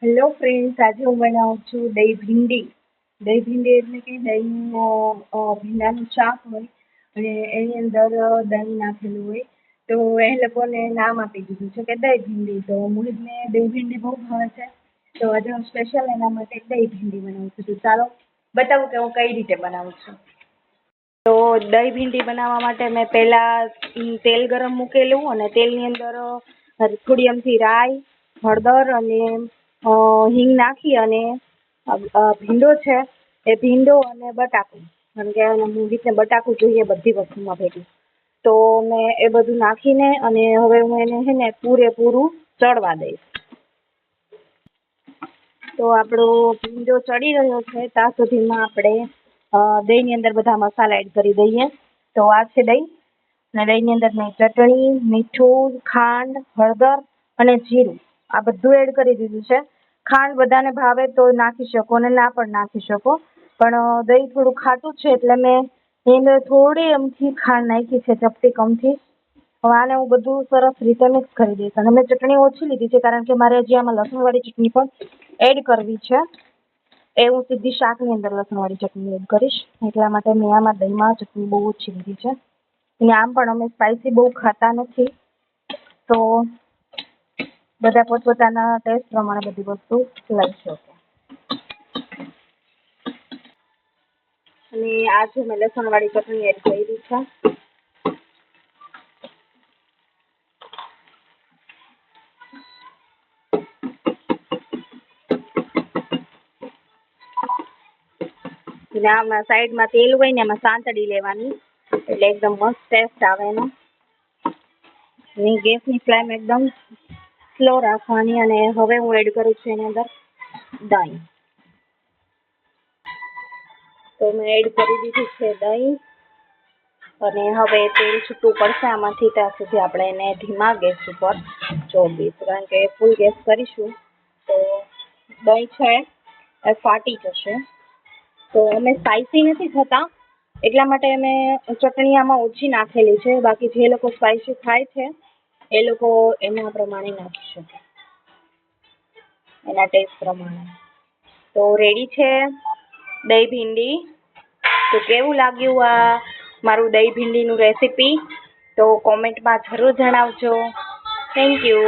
Hello friends, આજે હું બનાવું છું દહીં ભીંડી. દહીં ભીંડી એટલે કે દહીંનું ભીંડાનું શાક હોય અને એની અંદર દહીં નાખેલું હોય. તો એ લોકોને નામ આપી દીધું છે કે દહીં ભીંડી. તો મોહિતને દહીં ભીંડી બહુ ભાવે છે. તો આજે હું સ્પેશિયલ એના માટે દહીં ભીંડી બનાવું છું. તો ચાલો બતાવું કે હું કઈ રીતે બનાવું છું. તો દહીં ભીંડી બનાવવા માટે મેં પહેલાં તેલ ગરમ મૂકેલું અને તેલની અંદર થોડી અમથી રાઈ, હળદર અને હિંગ નાખી અને ભીંડો છે એ ભીંડો અને બટાકું, કારણ કે મોહિતને બટાકું જોઈએ બધી વસ્તુમાં ભેગું. તો મેં એ બધું નાખીને અને હવે હું એને છે ને પૂરેપૂરું ચડવા દઈશ. તો આપણો ભીંડો ચડી રહ્યો છે ત્યાં સુધીમાં આપણે દહીંની અંદર બધા મસાલા એડ કરી દઈએ. તો આ છે દહીં અને દહીંની અંદર મેં ચટણી, મીઠું, ખાંડ, હળદર અને જીરું આ બધું એડ કરી દીધું છે. ખાંડ બધાને ભાવે તો નાખી શકો અને ના પણ નાખી શકો, પણ દહીં થોડું ખાટું છે એટલે મેં એની અંદર થોડી અમથી ખાંડ નાખી છે, ચપટી કમથી. હવે આને હું બધું સરસ રીતે મિક્સ કરી દઈશ અને મેં ચટણી ઓછી લીધી છે કારણ કે મારે હજી આમાં લસણવાળી ચટણી પણ એડ કરવી છે. એ હું સીધી શાકની અંદર લસણવાળી ચટણી એડ કરીશ, એટલા માટે મેં આમાં દહીંમાં ચટણી બહુ ઓછી લીધી છે. અને આમ પણ અમે સ્પાઇસી બહુ ખાતા નથી, તો બધા પોતપોતાના ટેસ્ટ પ્રમાણે બધી વસ્તુ લઈ શકે. અને આ છે મેં લસણવાળી ચટણી એડ કરી છે. અને આમાં સાઈડમાં તેલ હોય ને એમાં સાંતળી લેવાની એટલે એકદમ મસ્ત ટેસ્ટ આવે એનો. અને ગેસની ફ્લેમ એકદમ સ્લો રાખવાની અને હવે હું એડ કરું છું એની અંદર દહીં. તો મેં એડ કરી દીધું છે દહીં અને હવે તેલ છૂટું પડશે આમાંથી ત્યાં સુધી આપણે એને ધીમા ગેસ ઉપર ચોળવીશું, કારણ કે ફૂલ ગેસ કરીશું તો દહીં છે એ ફાટી જશે. તો અમે સ્પાઇસી નથી થતા એટલા માટે અમે ચટણી આમાં ઓછી નાખેલી છે. બાકી જે લોકો સ્પાઇસી ખાય છે એ લોકો એના પ્રમાણે નાખી શકે, એના ટેસ્ટ પ્રમાણે. તો રેડી છે દહીં ભીંડી. તો કેવું લાગ્યું આ મારું દહીં ભીંડીનું રેસીપી? તો કોમેન્ટમાં જરૂર જણાવજો. Thank you.